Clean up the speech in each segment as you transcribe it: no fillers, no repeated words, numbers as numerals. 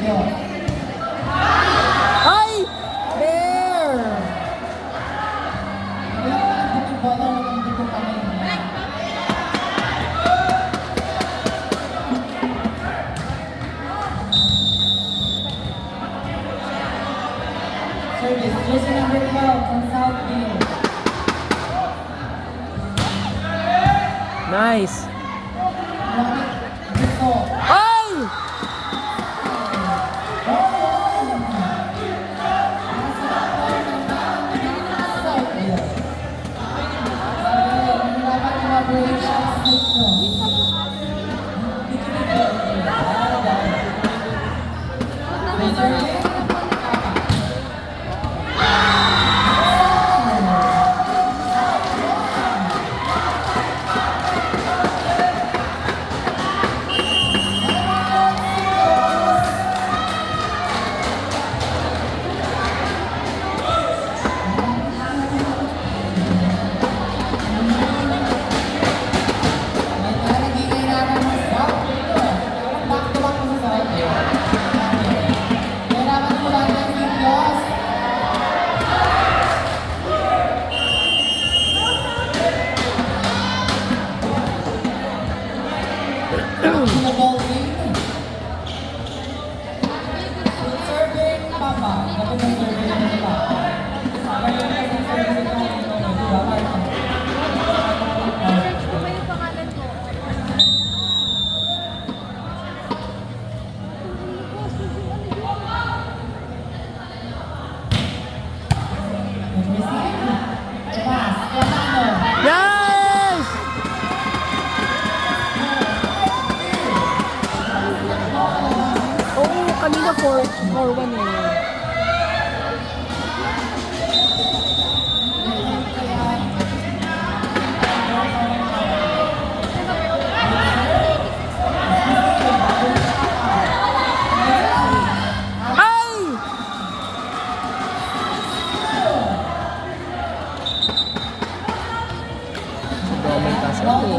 Sitios. Ay! Bear! Wala ka ng buking bola, walang buking kamay niya. Service, jersey number 12 from Southview. Nice! Rocket Gusto. Ay! Southview. Dapat collaborate siya sa Gusto. Reserve. Yes! Oo, kanina 4-1 eh. Ay! May kasal eh.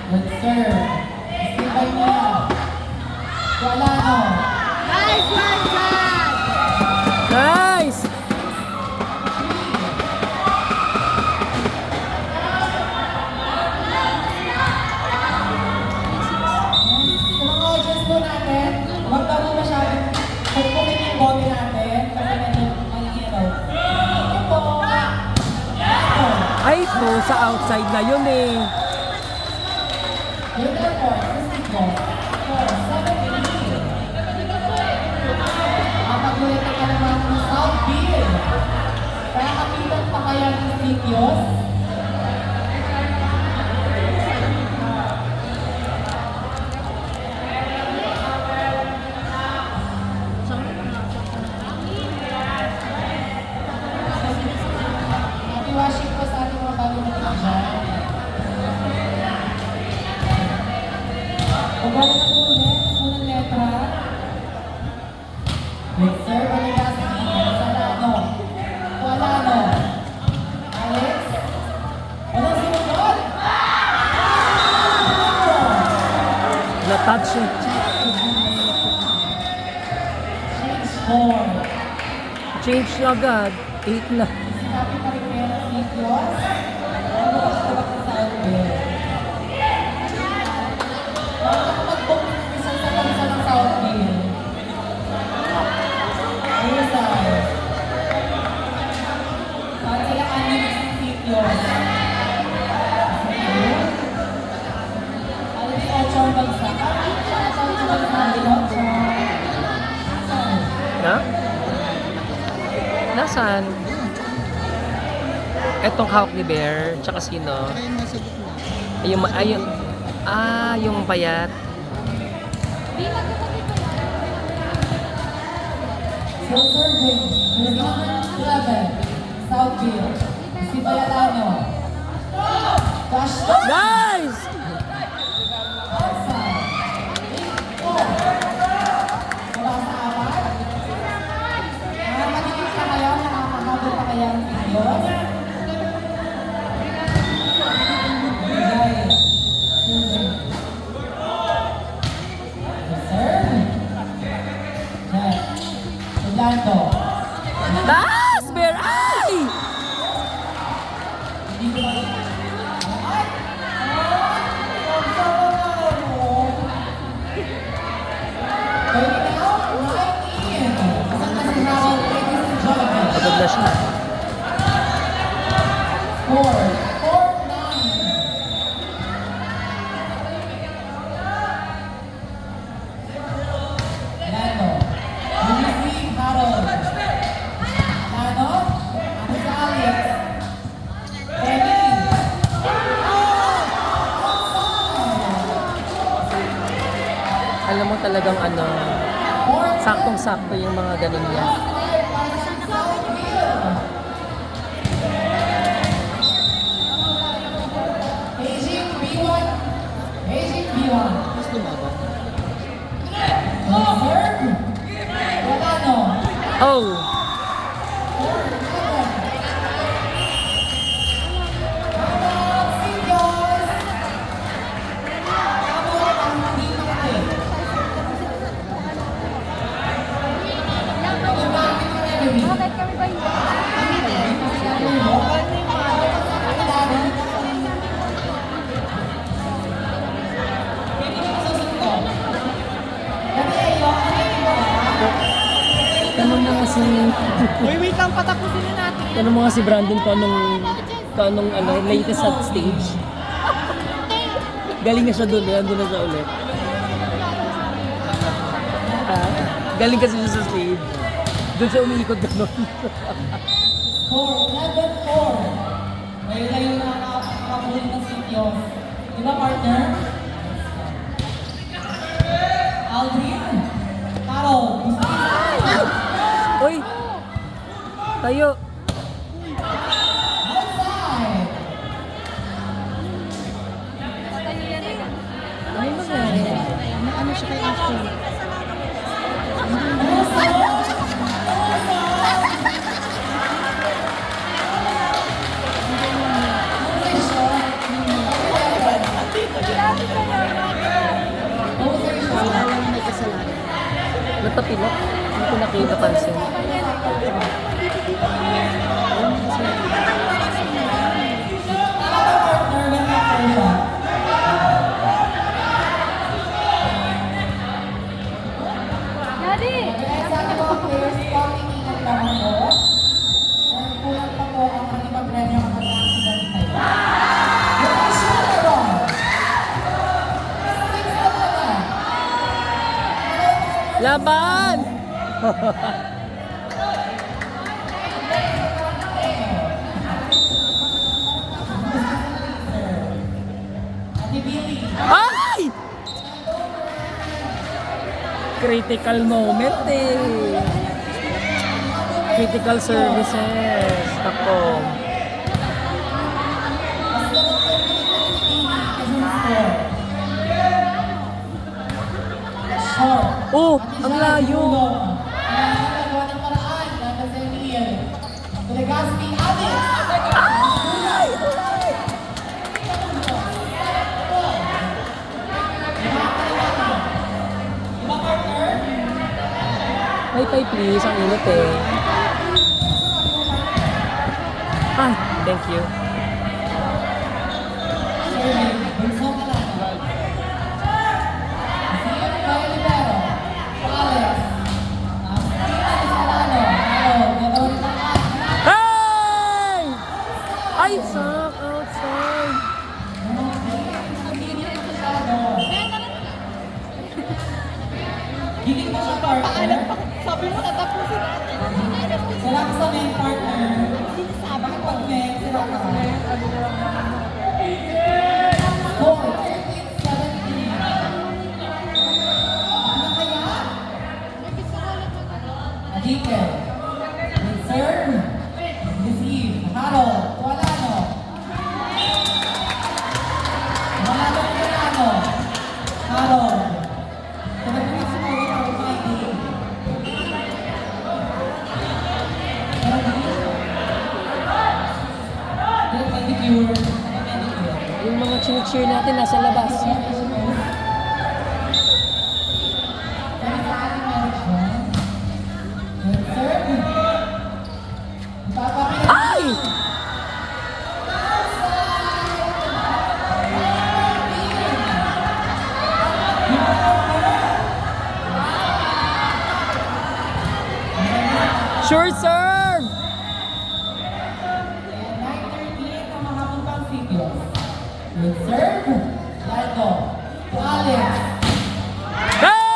Good serve. Isipay niya. Wala no. Nice one, Jack! Nice! Sa mga audience po natin, huwag daw po masyadong pagpukin yung bote natin kasi medyo malinaw. Ito po. Ito. Ay, po, sa outside na yun eh. Yun na po. Sisig po. 7-8. Mapagulit ang kalaman ng Southview. Kaya kapitan pa kaya ng Sitios. Iwashing po sa ating mga bagong nagkakas. Pagwala na po ulit, unang letra. Let's serve ang Legaspi. Salano. Tualano. Alex. Walang sinugod. Na-touch eh. Change score. Change na agad. 8 na. Sinabi pa rin kayo ng Sitios. Ang bukas na lang sa Southview. Huwag na mag-book ng isang sa kanisa ng Southview. Rizal. At sila anim ng Sitios. Alam ni Ocho ang bagsak. Ocho ang bagsak. Ha? Nasaan? Etong hawak ni Bear, tsaka sino? Yung payat. So serving, who's number 11, Southview, si Bayalano. Dash to Nice! outside. 8-4. Wala sa apat. Matigil ka kaya, makakahabol pa kaya ang Sitios? Score, 4-9. Lano. Receive, Harold. Lano. Ano sa Alex? Kenny. Alam mo talagang ano, saktong-sakto yung mga ganun yan. Beijing B1. Beijing B1. Mas lumaban. Serve. Lano. Oh! Bakit kami ba hindi? Tanong mo nga si... Wait lang, patapusin na natin. Tanong mo nga si Brandon kung anong ano, latest at stage. Galing na siya doon, nandun na siya ulit. Ah, galing kasi siya sa stage. Doon siya umiikot gano'n. Score 11-4. May layo na nakakabulin ng Sikyos. Di ba, partner? Aldrin. Carol. Uy! Tayo! Outside. Ano nangyari? Ano siya kay After? Alam mo may kasalanan. Natapilok? Hindi ko nakita pansin. Partner, may factor siya. Daddy! Kaya sa ating mga players, pamingingan lang ako. Dahil kulang pa po ang ating pag-premyo kapag accident tayo. Yung shooter. 6-11. Laban! Ate Billy. Ay! Critical moment eh. Critical services. Ako. Mas ganun po yung Billy kasi score. Short. Oh, ang layo. Kaya nagagawa ng paraan dahil sa Emil. To Legazpi, Alex. Ay! Diba, partner? Wi-Fi please, ang init eh. Ah, thank you. Serving, Bunso Calano. Zia Libero. Alex. Steven Calano. Carol, gagawin ng paraan. Hey! Ay, suck outside. Hiling mo siya, partner. Sabi mo tatapusin natin. Sila ka sa main partner. Bakit pag main, sila ka. Score, 13-17. Ano kaya? Adike. Reserve. Receive. Harold. Walano. Walano. Walano. Harold. Tumagpapit sa mga ito ang fighting. Pedicure. Yung mga cheer natin nasa labas. Ay! Sure serve! Sitios. Good serve. Lando. To Alex. Hey!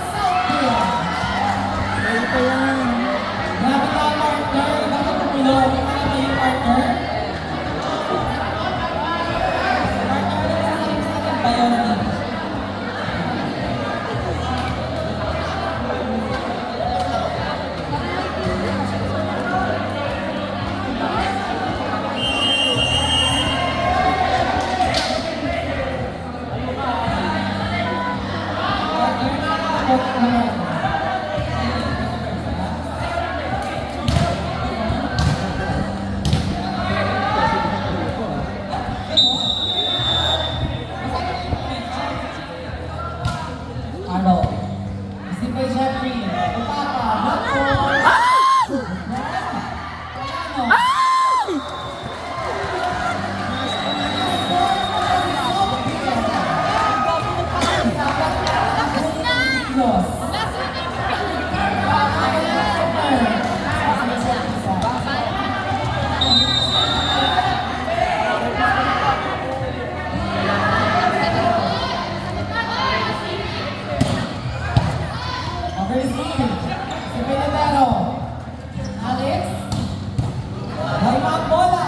Southfield. Ay, pa yan. Grabe ka, partner. Bakit tumulong? Ano ba yung partner? Partner, ano sa salis natin ba yun? Aro. Isip kay Jeffrey. Papa. Marco. Ano? Los. Overseas. Si Pinatero. Alex. Raymond Bola.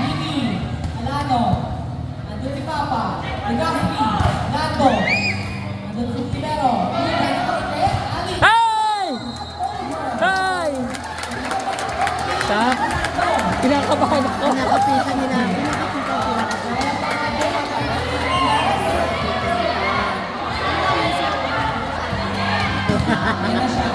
Vicky. Alano. Nandun si Papa. Legaspi. Lando. Nandun si Pinero. Ali. Hey! Hey! Sa? Kinakabahan ako. Pinakapitan nila. Pinakapitan. Hindi na siya.